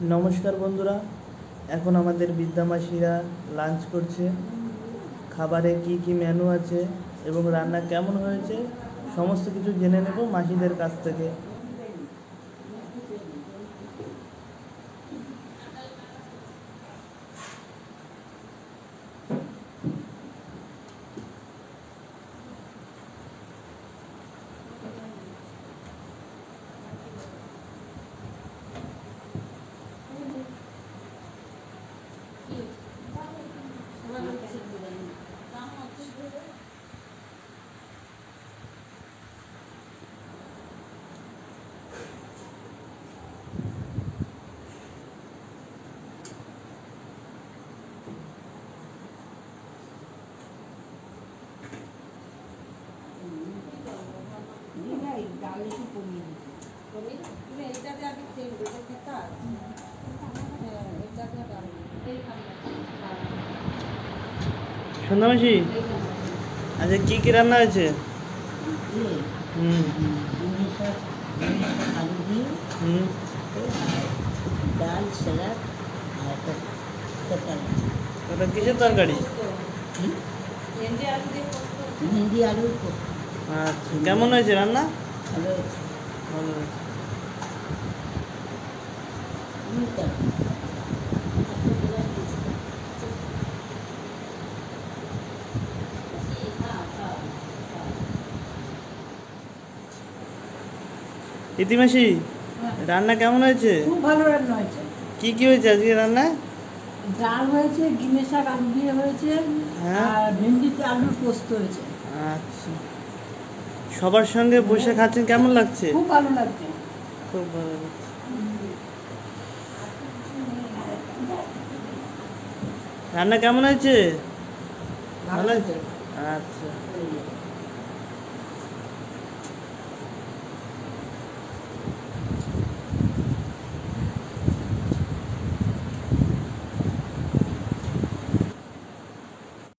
নমস্কার বন্ধুরা, এখন আমাদের বিদ্যামাসিরা লাঞ্চ করছে। খাবারে কি কি মেনু আছে এবং রান্না কেমন হয়েছে সমস্ত কিছু জেনে নেব মাসিদের কাছ থেকে। সন্ধ্যামাসি, আচ্ছা কি কি রান্না হয়েছে? ডাল, স্যালাড আর ওটা কিসের তরকারি? ভেন্ডি আলুর আচ্ছা, কেমন হয়েছে রান্না? ভালো হয়েছে। ভালো হয়েছে। ইতিমাসি, রান্না কেমন হয়েছে? খুব ভালো রান্না হয়েছে। কি কি হয়েছে আজকে রান্নায়? ডাল হয়েছে, ডিমের শাক আলু দিয়ে হয়েছে, হ্যাঁ। আর ভেন্ডিতে আলুর পোস্ত হয়েছে। আচ্ছা, সবার সঙ্গে বসে খাচ্ছেন, কেমন লাগছে? খুব ভালো লাগছে। খুব ভালো লাগছে। রান্না কেমন হয়েছে? ভালো হয়েছে। আচ্ছা।